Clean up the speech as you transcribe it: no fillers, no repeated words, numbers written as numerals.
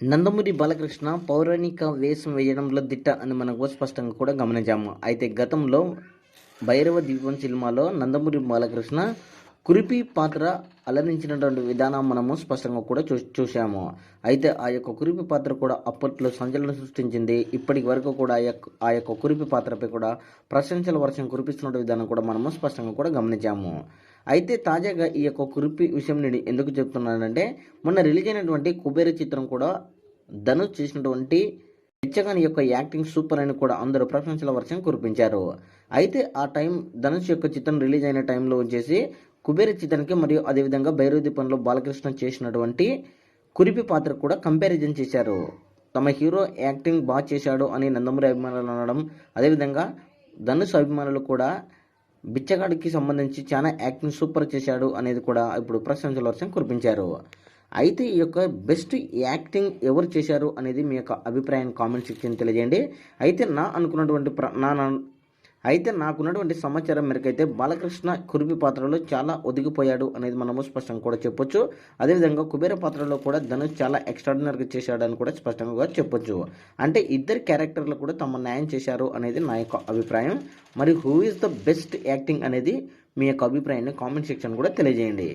నందమూరి బాలకృష్ణ పౌరాణిక వేషం వేయడంలో దిట్ట అని మనకు స్పష్టంగా కూడా గమనించాము. అయితే గతంలో భైరవ దీపం సినిమాలో నందమూరి బాలకృష్ణ కురిపి పాత్ర అలరించినటువంటి విధానం మనము స్పష్టంగా కూడా చూసాము. అయితే ఆ యొక్క కురిపి పాత్ర కూడా అప్పట్లో సంచలనం సృష్టించింది. ఇప్పటి వరకు కూడా ఆ యొక్క కురిపి పాత్రపై కూడా ప్రశంసల వర్షం కురిపిస్తున్న విధానం కూడా మనము స్పష్టంగా కూడా గమనించాము. అయితే తాజాగా ఈ యొక్క కురిపి విషయం నేను ఎందుకు చెప్తున్నానంటే, మొన్న రిలీజ్ అయినటువంటి కుబేర చిత్రం కూడా ధనుష్ చేసినటువంటి బిచ్చగాని యొక్క యాక్టింగ్ సూపర్ అని కూడా అందరూ ప్రశంసల వర్షం కురిపించారు. అయితే ఆ టైం ధనుష్ యొక్క చిత్రం రిలీజ్ అయిన టైంలో వచ్చేసి కుబేర చిత్రానికి మరియు అదేవిధంగా భైరవ దీపంలో బాలకృష్ణ చేసినటువంటి కురిపి పాత్ర కూడా కంపారిజన్ చేశారు. తమ హీరో యాక్టింగ్ బాగా చేశాడు అని నందమూరి అభిమానులు అనడం, అదేవిధంగా ధనుష్ అభిమానులు కూడా బిచ్చగాడికి సంబంధించి చాలా యాక్టింగ్ సూపర్ చేశాడు అనేది కూడా ఇప్పుడు ప్రశంసల వర్షం కురిపించారు. అయితే ఈ యొక్క బెస్ట్ యాక్టింగ్ ఎవరు చేశారు అనేది మీ యొక్క అభిప్రాయాన్ని కామెంట్ సెక్షన్ తెలియజేయండి. అయితే నాకున్నటువంటి సమాచారం మేరకైతే బాలకృష్ణ కురిపి పాత్రలో చాలా ఒదిగిపోయాడు అనేది మనము స్పష్టంగా కూడా చెప్పొచ్చు. అదేవిధంగా కుబేర పాత్రలో కూడా ధనుష్ చాలా ఎక్స్ట్రాడినరీగా చేశాడని కూడా స్పష్టంగా చెప్పొచ్చు. అంటే ఇద్దరు క్యారెక్టర్లు కూడా తమ న్యాయం చేశారు అనేది నా యొక్క అభిప్రాయం. మరి who is the best acting అనేది మీ యొక్క అభిప్రాయాన్ని కామెంట్ సెక్షన్ కూడా తెలియజేయండి.